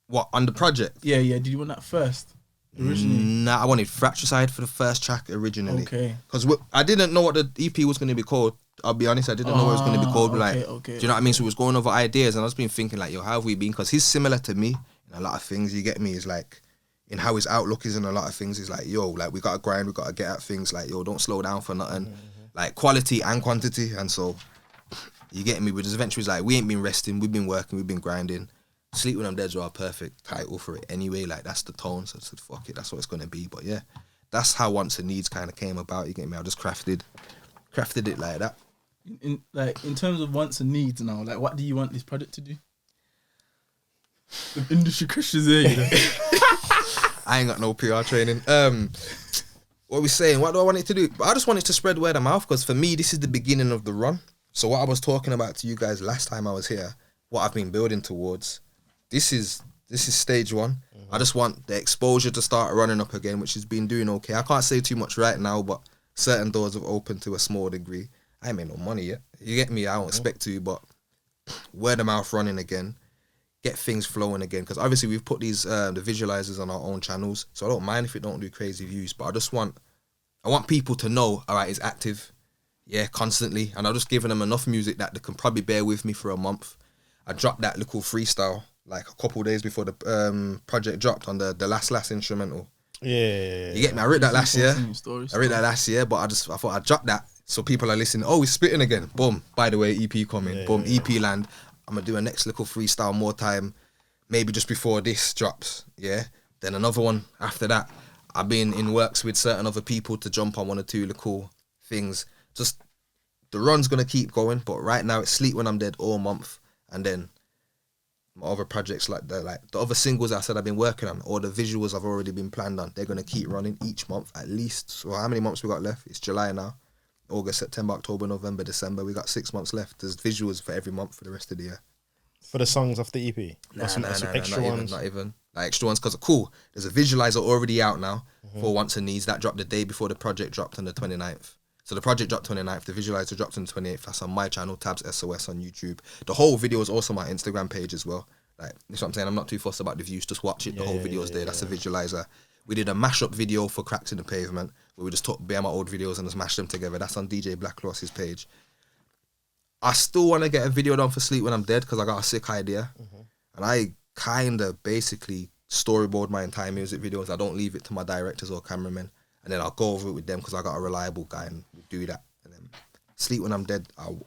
What, on the project? Yeah. Did you want that first? Originally? Nah, I wanted Fratricide for the first track originally. Okay. Because I didn't know what the EP was going to be called. I'll be honest, I didn't know what it was going to be called. Okay. Do you know what I mean? So it was going over ideas, and I was been thinking, like, yo, how have we been? Because he's similar to me in a lot of things, you get me? Is like, in how his outlook is in a lot of things, he's like, yo, like, we got to grind, we got to get at things, like, yo, don't slow down for nothing. Like, quality and quantity. And so, you get me? But eventually, it's like, we ain't been resting, we've been working, we've been grinding. Sleep When I'm Dead's our perfect title for it anyway. Like, that's the tone. So I said, fuck it, that's what it's going to be. But yeah, that's how Wants and Needs kind of came about, you get me? I just crafted it like that. In terms of wants and needs now, like, what do you want this project to do? The industry questions here, you know. I ain't got no PR training. What are we saying? What do I want it to do? I just want it to spread word of mouth, because for me, this is the beginning of the run. So what I was talking about to you guys last time I was here, what I've been building towards, this is stage one. I just want the exposure to start running up again, which has been doing okay. I can't say too much right now, but certain doors have opened to a small degree. I ain't made no money yet. You get me? I don't expect to, but word of mouth running again, get things flowing again. Because obviously we've put these the visualizers on our own channels, so I don't mind if it don't do crazy views. But I want people to know, all right, it's active, yeah, constantly, and I'm just giving them enough music that they can probably bear with me for a month. I dropped that little freestyle like a couple of days before the project dropped on the last instrumental. Yeah. You get me? I wrote that last year. Stories. I wrote that last year, but I thought I'd drop that so people are listening. Oh, he's spitting again. Boom. By the way, EP coming. Boom. EP land. I'm going to do a next little freestyle more time, maybe just before this drops. Yeah. Then another one after that. I've been in works with certain other people to jump on one or two little things. Just the run's going to keep going, but right now it's Sleep When I'm Dead all month. And then my other projects, like the other singles I said I've been working on, or the visuals I've already been planned on, they're going to keep running each month at least. So how many months we got left? It's July now. August, September, October, November, December. We got 6 months left. There's visuals for every month for the rest of the year. For the songs off the EP? Nah, Extra ones? not even. Like extra ones, because cool. There's a visualizer already out now for Wants and Needs. That dropped the day before the project dropped on the 29th. So the project dropped 29th, the visualizer dropped on the 28th. That's on my channel, TABZ SOS on YouTube. The whole video is also my Instagram page as well. Like, that's what I'm saying. I'm not too fussed about the views. Just watch it. The whole video's there. That's a visualizer. We did a mashup video for Cracks in the Pavement, where we just took bare my old videos and just mashed them together. That's on DJ Blkluos' page. I still want to get a video done for Sleep When I'm Dead, because I got a sick idea. And I kind of basically storyboard my entire music videos. I don't leave it to my directors or cameramen. And then I'll go over it with them, because I got a reliable guy and we do that. And then Sleep When I'm Dead, I'm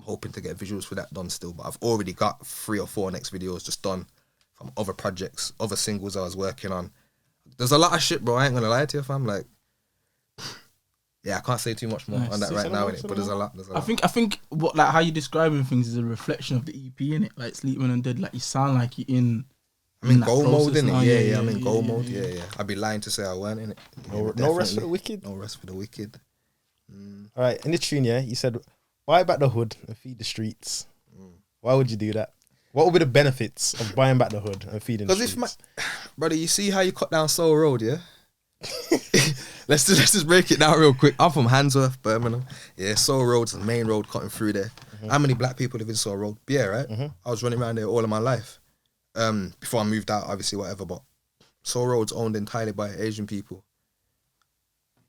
hoping to get visuals for that done still. But I've already got 3 or 4 next videos just done from other projects, other singles I was working on. There's a lot of shit, bro. I ain't gonna lie to you, fam. Like, Yeah, I can't say too much more on that right now, innit? But there's a lot. I think what like how you describing things is a reflection of the EP, innit? Like Sleeping Undead, like you sound like you're in. I'm in goal mode, process innit? now. Yeah, I'm in goal mode. Yeah. I'd be lying to say I weren't, innit? No rest for the wicked. No rest for the wicked. All right, in the tune, yeah, you said buy back the hood and feed the streets. Why would you do that? What would be the benefits of buying back the hood and feeding the streets? Because brother, you see how you cut down Soul Road, yeah? let's just break it down real quick. I'm from Handsworth, Birmingham. Yeah, Soul Road's the main road cutting through there. How many black people live in Soul Road? Yeah, right? I was running around there all of my life. Before I moved out, obviously, whatever, but Soul Road's owned entirely by Asian people.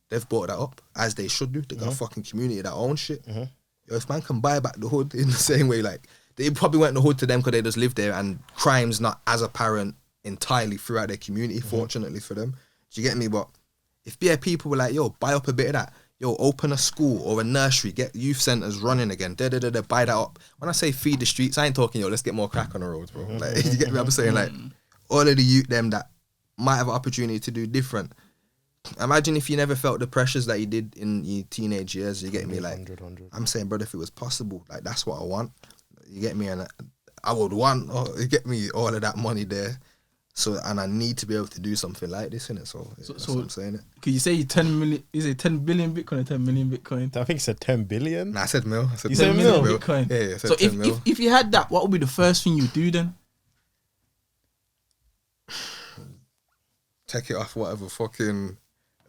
They've bought that up, as they should do. They got a fucking community that owns shit. Yo, if man can buy back the hood in the same way, like, they probably went the hood to them because they just live there and crime's not as apparent entirely throughout their community, fortunately for them. Do you get me? But if people were like, yo, buy up a bit of that, yo, open a school or a nursery, get youth centres running again, buy that up. When I say feed the streets, I ain't talking, yo, let's get more crack on the roads, bro. Like, you get me? I'm saying, like, all of the youth, them that might have an opportunity to do different. Imagine if you never felt the pressures that you did in your teenage years, you get me? Like, 100. I'm saying, brother, if it was possible, like, that's what I want. You get me? And I would want, you get me, all of that money there. So, and I need to be able to do something like this, innit? So that's what I'm saying. Could you say 10 million? Is it 10 billion Bitcoin or 10 million Bitcoin? I think you said 10 billion. Nah, I said mil. I said You said mil? Bitcoin. Yeah, I said so 10 mil. if you had that, what would be the first thing you do then? Take it off whatever fucking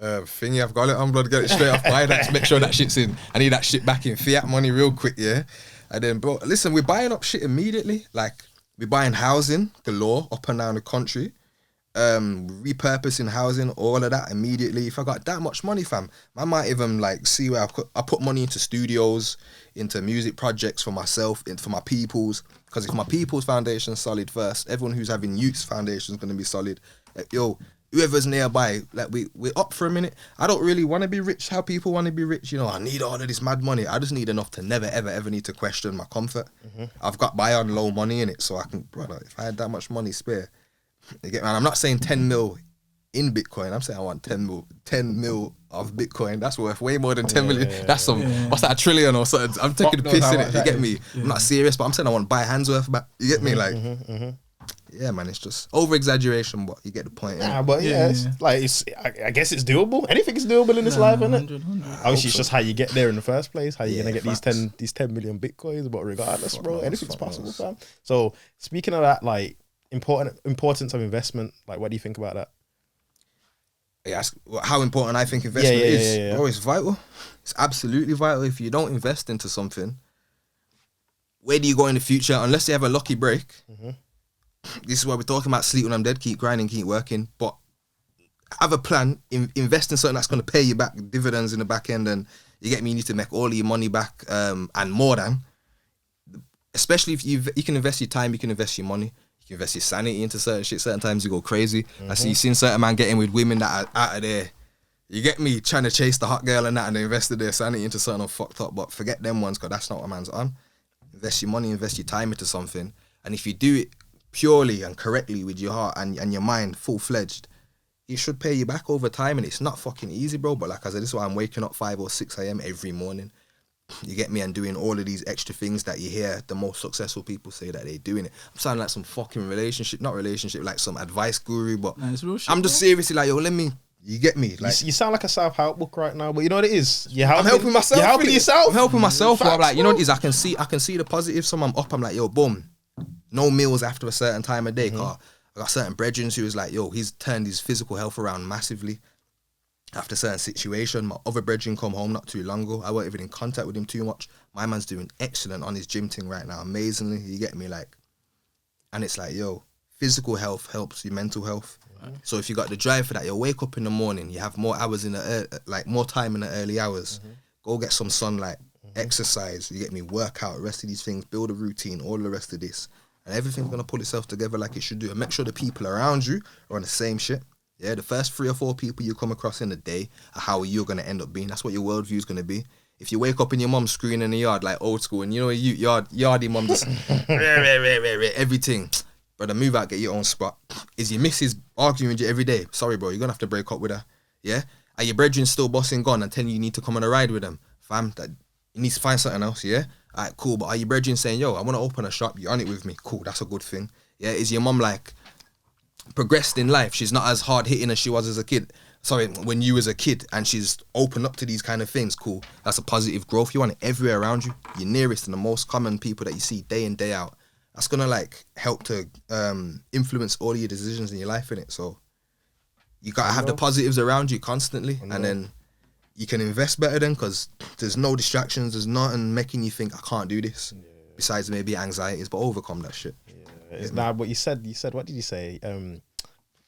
thingy I've got it on, blood, get it straight off, buy that, make sure that shit's in. I need that shit back in fiat money real quick, yeah? And then, bro, listen, we're buying up shit immediately. Like, we're buying housing galore up and down the country, repurposing housing, all of that immediately. If I got that much money, fam, I might even like see where I put money into studios, into music projects for myself, for my peoples. Because if my people's foundation's solid first, everyone who's having youth's foundation is going to be solid. Like, yo, whoever's nearby, like we're up for a minute. I don't really want to be rich how people want to be rich. You know, I need all of this mad money. I just need enough to never, ever need to question my comfort. I've got by on low money in it, so I can, brother, if I had that much money spare, you get me? And I'm not saying 10 mil in Bitcoin. I'm saying I want 10 mil of Bitcoin. That's worth way more than 10 million. That's some, what's that, a trillion or something? I'm taking the piss in it. You get me? I'm not serious, but I'm saying I want to buy hands worth back. You get me? Like, yeah, man, it's just over exaggeration, but you get the point. Nah, but it's like I guess it's doable. Anything is doable in this life, isn't it? 100. Obviously, it's just how you get there in the first place. How you gonna get facts. these 10 million bitcoins? But regardless, bro, knows, anything's fuck possible, knows. fam. So speaking of that, like importance of investment, like what do you think about that? Yeah, how important I think investment is. Yeah. Bro, it's vital. It's absolutely vital. If you don't invest into something, where do you go in the future? Unless you have a lucky break. This is why we're talking about sleep when I'm dead. Keep grinding, keep working. But have a plan. Invest in something that's going to pay you back dividends in the back end. And you get me, you need to make all of your money back and more than. Especially if you can invest your time, you can invest your money. You can invest your sanity into certain shit. Certain times you go crazy. I see you seen certain man getting with women that are out of there. You get me, trying to chase the hot girl and that, and they invested their sanity into something fucked up. But forget them ones, because that's not what man's on. Invest your money, invest your time into something. And if you do it purely and correctly with your heart and your mind full-fledged, it should pay you back over time. And it's not fucking easy, bro. But like I said, this is why I'm waking up 5 or 6 a.m. every morning. You get me? And doing all of these extra things that you hear the most successful people say that they're doing it. I'm sounding like some fucking not relationship, like some advice guru, but It's real shit, I'm just seriously like, yo, you get me? Like, You sound like a self-help book right now, but you know what it is? I'm helping myself. You're helping innit? yourself. I'm helping myself. Bro. I'm like, Facts, you know bro. what it is? I can see the positive. So I'm up. I'm like, yo, boom. No meals after a certain time of day. I got certain brethren who was like, yo, he's turned his physical health around massively after a certain situation. My other brethren come home not too long ago. I weren't even in contact with him too much. My man's doing excellent on his gym thing right now. Amazingly. You get me? Like, and it's like, yo, physical health helps your mental health. So if you got the drive for that, you wake up in the morning, you have more hours more time in the early hours. Go get some sunlight, exercise, you get me, work out, rest of these things, build a routine, all the rest of this. And everything's gonna pull itself together like it should do. And make sure the people around you are on the same shit. Yeah, the first 3 or 4 people you come across in a day are how you're gonna end up being. That's what your worldview is gonna be. If you wake up in your mum screaming in the yard like old school, and you know yardy mum just everything. Brother, move out, get your own spot. Is your missus arguing with you every day? Sorry, bro, you're gonna have to break up with her. Yeah? Are your brethren still bossing gone and telling you need to come on a ride with them? Fam, that you need to find something else, yeah? Alright, cool. But are your brethren saying, yo, I want to open a shop, you on it with me? Cool, that's a good thing. Yeah, is your mum like progressed in life? She's not as hard hitting as she was as a kid. Sorry, when you was a kid, and she's opened up to these kind of things. Cool, that's a positive growth. You want it everywhere around you, your nearest and the most common people that you see day in, day out. That's gonna like help to influence all of your decisions in your life, innit? So you gotta have the positives around you constantly, and then you can invest better then, because there's no distractions, there's nothing making you think I can't do this. Besides maybe anxieties, but overcome that shit. But you said, what did you say?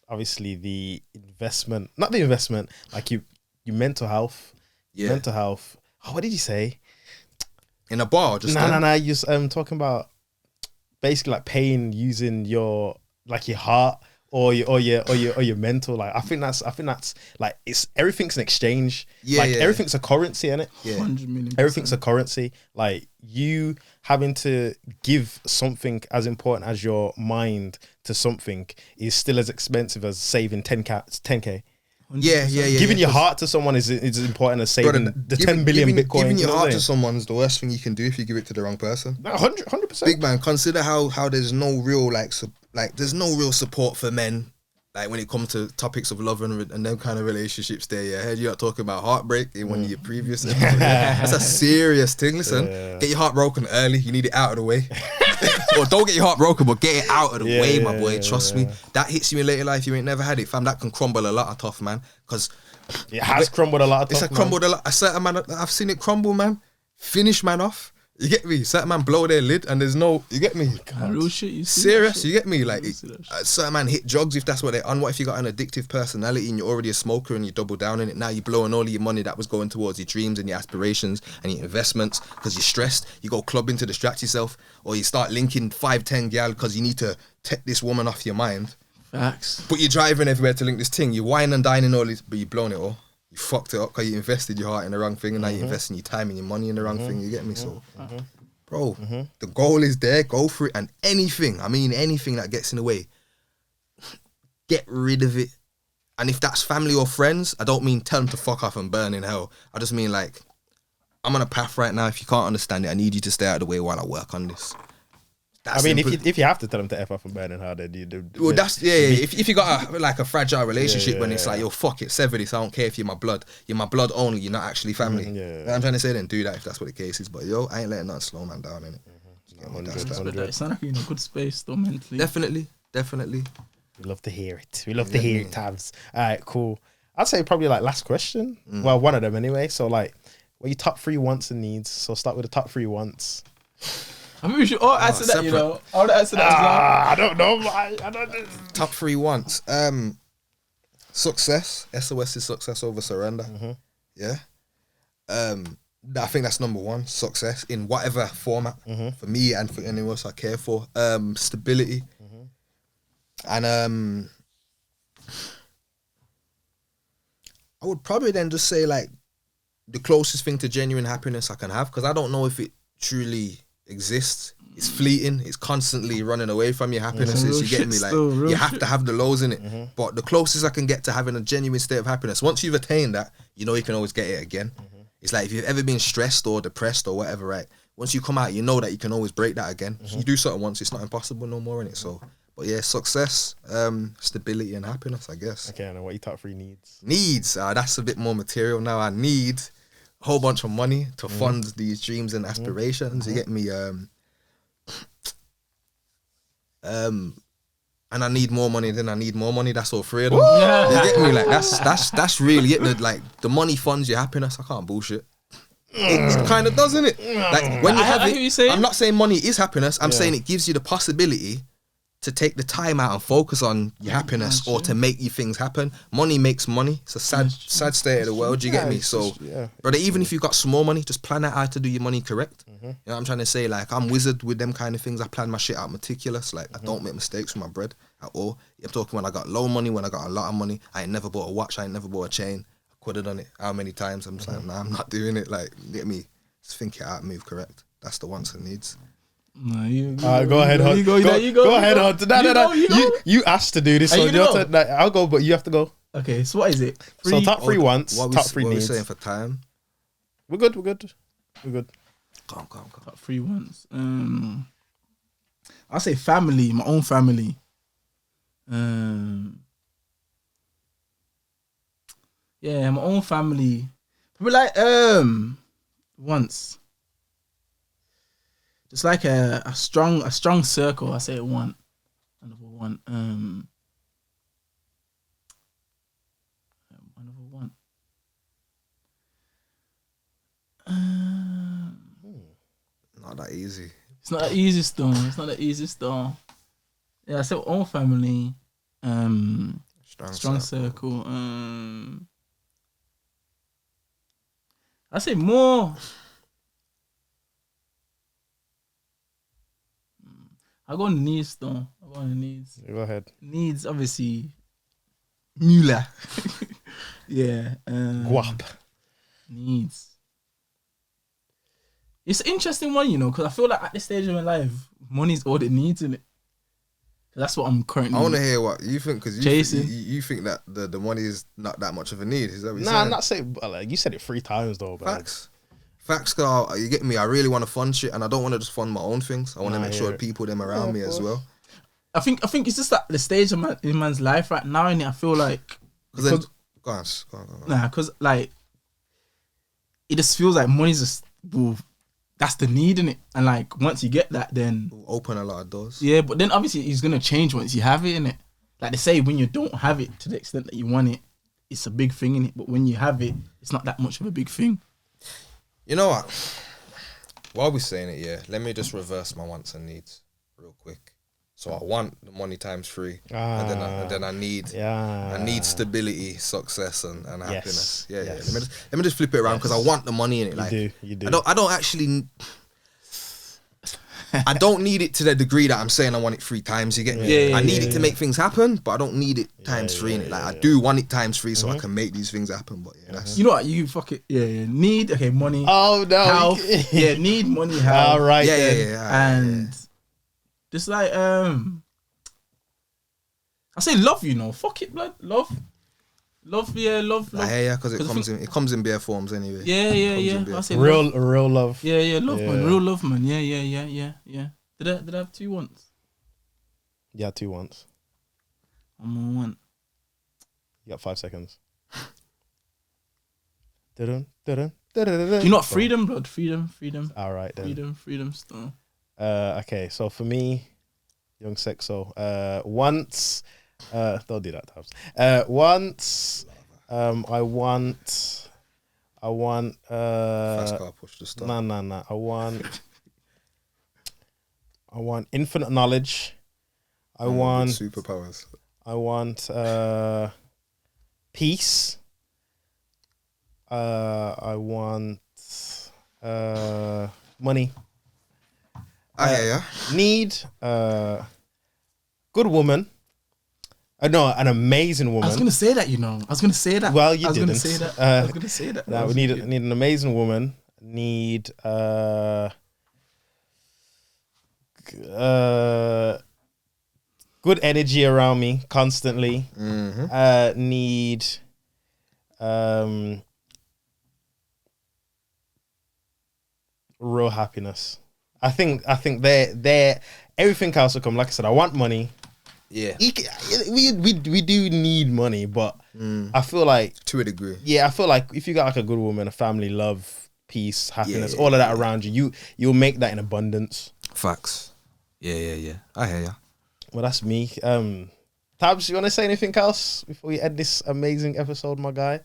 Obviously the investment, not the investment, like your mental health. Yeah. Mental health. Oh, what did you say? In a bar, just No. You was talking about basically like paying using your like your heart or your mental. Like I think that's like it's everything's an exchange. Everything's a currency, innit? Yeah. 100 million. Everything's a currency. Like you having to give something as important as your mind to something is still as expensive as saving 10k. Yeah. Giving your heart to someone is as important as saving the 10 billion Bitcoin. Giving your heart to someone is the worst thing you can do if you give it to the wrong person. 100%. Big man, consider how there's no real there's no real support for men. Like when it comes to topics of love and them kind of relationships there, yeah. I heard you are talking about heartbreak in one of your previous episodes. That's a serious thing. Listen, get your heart broken early. You need it out of the way. Or don't get your heart broken, but get it out of the way, my boy. Trust me. That hits you in later life. You ain't never had it, fam. That can crumble a lot of tough, man. Because it has crumbled a lot of tough, crumbled a lot. A certain man, I've seen it crumble, man. Finish man off. You get me? Certain man blow their lid and there's no, you get me? Real shit, you see serious, you get me? Like, certain man hit drugs if that's what they're on. What if you got an addictive personality and you're already a smoker and you double down in it? Now you're blowing all of your money that was going towards your dreams and your aspirations and your investments because you're stressed. You go clubbing to distract yourself, or you start linking 5-10 gal because you need to take this woman off your mind. Facts. But you're driving everywhere to link this thing. You're wine and dining all this, but you're blowing it all. You fucked it up because you invested your heart in the wrong thing, and now you're investing your time and your money in the wrong thing. You get me? So, bro, the goal is there. Go for it, and anything that gets in the way, get rid of it. And if that's family or friends, I don't mean tell them to fuck off and burn in hell. I just mean like, I'm on a path right now. If you can't understand it, I need you to stay out of the way while I work on this. That's if you have to tell them to F off and burn in hard, then you do. Well, that's If you got a fragile relationship when it's like, yo, fuck it, sever this. I don't care if you're my blood. You're my blood only. You're not actually family. You know what I'm trying to say, then do that if that's what the case is. But yo, I ain't letting nothing slow man down, innit? It sounds like you're in a good space though mentally. Definitely. We love to hear it. We love to hear it, Tabs. All right, cool. I'd say probably like last question. Well, one of them anyway. So like, what are your top 3 wants and needs? So start with the top 3 wants. I mean, we should all answer that, you know. I want to answer that as well. I don't know. I don't know. Top 3 wants. Success. SOS is success over surrender. Yeah. I think that's number 1. Success in whatever format for me and for anyone else I care for. Stability. And I would probably then just say like the closest thing to genuine happiness I can have, because I don't know if it truly exists. It's fleeting. It's constantly running away from your happiness. You get me? Like you have to have the lows in it. But the closest I can get to having a genuine state of happiness, once you've attained that, you know you can always get it again. It's like if you've ever been stressed or depressed or whatever, right? Once you come out, you know that you can always break that again. So you do something once, it's not impossible no more in it. So, but yeah, success, stability, and happiness, I guess. Okay, and what are your top 3 needs? Needs, that's a bit more material now. I need a whole bunch of money to fund these dreams and aspirations. You get me? And I need more money. Then I need more money. That's all 3 of them. You get me? Like that's really it. Like the money funds your happiness. I can't bullshit. It kind of does, isn't it? Like when you have it, I'm not saying money is happiness. I'm saying it gives you the possibility to take the time out and focus on your happiness or to make you things happen. Money makes money. It's a sad state of the world. You get me? So, brother, even if you got small money, just plan out how to do your money correct. You know what I'm trying to say? Like, I'm wizard with them kind of things. I plan my shit out meticulous. Like, I don't make mistakes with my bread at all. I'm talking when I got low money, when I got a lot of money. I ain't never bought a watch. I ain't never bought a chain. I could have done it. How many times? I'm just like, nah, I'm not doing it. Like, you get me? Just think it out, move correct. That's the wants and needs. No, go ahead, Hunt. Go ahead, Hunt. No. You asked to do this. So I'll go, but you have to go. Okay, so what is it? So top three wants, What top three we needs. saying for time? We're good. Come on. Top three wants. I'll say family, my own family. Yeah, my own family. Probably like once. Just like a strong circle. I say one. Another one. Another one. Not that easy. It's not the easiest though. Yeah, I said own family. Strong circle. I say more. I go on needs though. I go on needs. Go ahead. Needs obviously. Mula. Yeah. Guap. Needs. It's an interesting one, you know, because I feel like at this stage of my life, money's all it needs, innit? That's what I'm currently. I want to hear what you think, because Chasing. you think that the money is not that much of a need. Is that what you're Nah, saying? I'm not saying. Like, you said it 3 times though. But Facts, girl. You get me? I really want to fund shit, and I don't want to just fund my own things. I want to Nah, make sure yeah. the people them around me as well. I think it's just that the stage of in man's life right now, and I feel like Because go on. nah, because like it just feels like money's just that's the need in it, and like once you get that, then Open a lot of doors. yeah, but then obviously it's gonna change once you have it in it. Like they say, when you don't have it to the extent that you want it, it's a big thing in it. But when you have it, it's not that much of a big thing. You know what? While we're saying it, yeah, let me just reverse my wants and needs real quick. So I want the money times 3, and then I need stability, success, and happiness. Yeah. Yes. Let me just flip it around, because I want the money in it. Like, you do. I don't actually. I don't need it to the degree that I'm saying I want it 3 times. You get me? I need it to make things happen, but I don't need it times 3 in it. Like I do want it times 3 so I can make these things happen. But yeah, that's You know what? You fuck it. Yeah. Need money. Oh no. Health. Yeah. Need money. Health. All right. yeah. And just like I say love, you know. Fuck it, blood. Love. Love. Yeah, because it comes in bare forms anyway. Yeah. I say Real love. love. Yeah, love, man. Real love, man. Yeah. Did I have 2 wants? Yeah, 2 wants. One more one. You got 5 seconds. You You know what? Freedom, blood. Freedom. All right then. Freedom still. Okay, so for me, young sexo, once, don't do that, Tabs. Once, I want. Fast car push the start. No. I want infinite knowledge. I want superpowers. I want peace. I want money. Need good woman. No, an amazing woman. I was gonna say that, you know. Well, you didn't. I was gonna say that. No, we need an amazing woman. Need good energy around me constantly. Need real happiness. I think they're everything else will come. Like I said, I want money. Yeah, we do need money, but I feel like to a degree. Yeah, I feel like if you got like a good woman, a family, love, peace, happiness, all of that around you, you'll make that in abundance. Facts. Yeah. I hear ya. Well, that's me. Tabs, you want to say anything else before we end this amazing episode, my guy?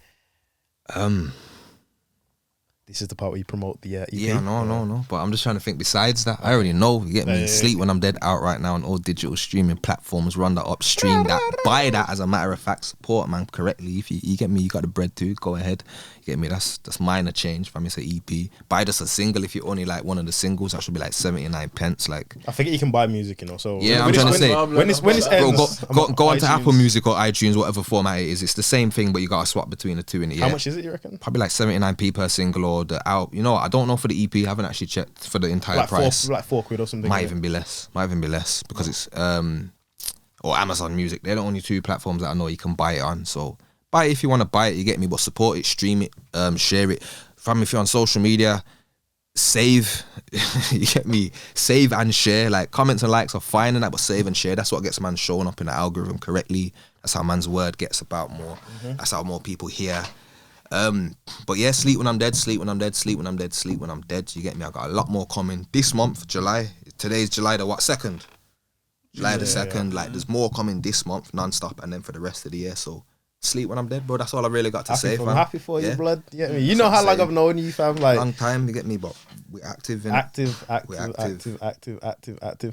This is the part where you promote the EP. Yeah, no. But I'm just trying to think besides that. I already know. You get me? Sleep When I'm Dead out right now on all digital streaming platforms. Run that up, stream that, buy that, as a matter of fact. Support, man, correctly. If you get me, you got the bread too. Go ahead. You get me? That's minor change. If I miss an EP, buy just a single. If you only like one of the singles, that should be like 79 pence. Like, I forget you can buy music, you know. So yeah, I'm trying to say, when this ends, go onto Apple Music or iTunes, whatever format it is. It's the same thing, but you gotta swap between the two in it. How much is it, you reckon? Probably like 79p per single, or the out. You know what? I don't know for the EP. I haven't actually checked for the entire price. Like £4 or something. Might even be less because it's or Amazon Music. They're the only 2 platforms that I know you can buy it on. So buy it if you want to buy it, you get me, but support it, stream it, share it. Fam, if you're on social media, save, you get me, save and share. Like, comments and likes are fine and that, but save and share. That's what gets man showing up in the algorithm correctly. That's how man's word gets about more. That's how more people hear. But yeah, sleep when I'm dead, sleep when I'm dead, sleep when I'm dead, sleep when I'm dead. You get me? I got a lot more coming this month, July. Today's July the what, 2nd? July the 2nd. Like, there's more coming this month, non-stop, and then for the rest of the year. So sleep when I'm dead, bro. That's all I really got to say, fam. I'm happy for you, blood. You get me? You That's know what how I'm long saying. I've known you, fam. Like, Long time, you get me? But we're active. active. We're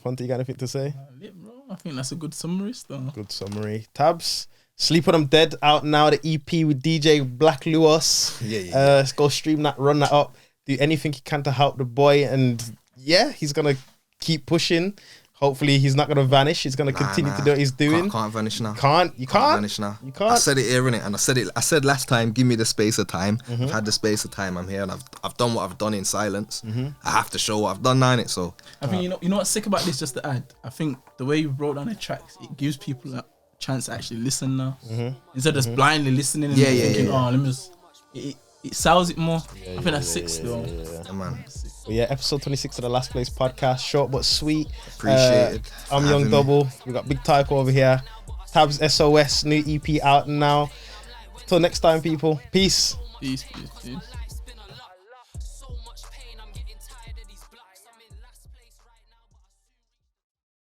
Hunter, you got anything to say? Lit, bro. I think that's a good summary still. Good summary. Tabs. Sleep When I'm Dead out now. The EP with DJ Blkluos. Yeah. Let's go stream that, run that up. Do anything you can to help the boy, and yeah, he's gonna keep pushing. Hopefully, he's not gonna vanish. He's gonna continue to do what he's doing. Can't vanish now. Can't vanish now. You can't. I said it here, innit? And I said last time, give me the space of time. I've had the space of time. I'm here, and I've done what I've done in silence. I have to show what I've done now, innit? So I think you know what's sick about this. Just to add, I think the way you brought down the tracks, it gives people a chance to actually listen now, instead of just blindly listening and thinking, oh, let me just. It sells it more. I think that's sick still. yeah, man. But yeah, episode 26 of the Last Place podcast, short but sweet. Appreciate it. I'm for Young having me. Double. We got Big Tycoon over here. Tabs SOS, new EP out now. Till next time, people. Peace. Peace.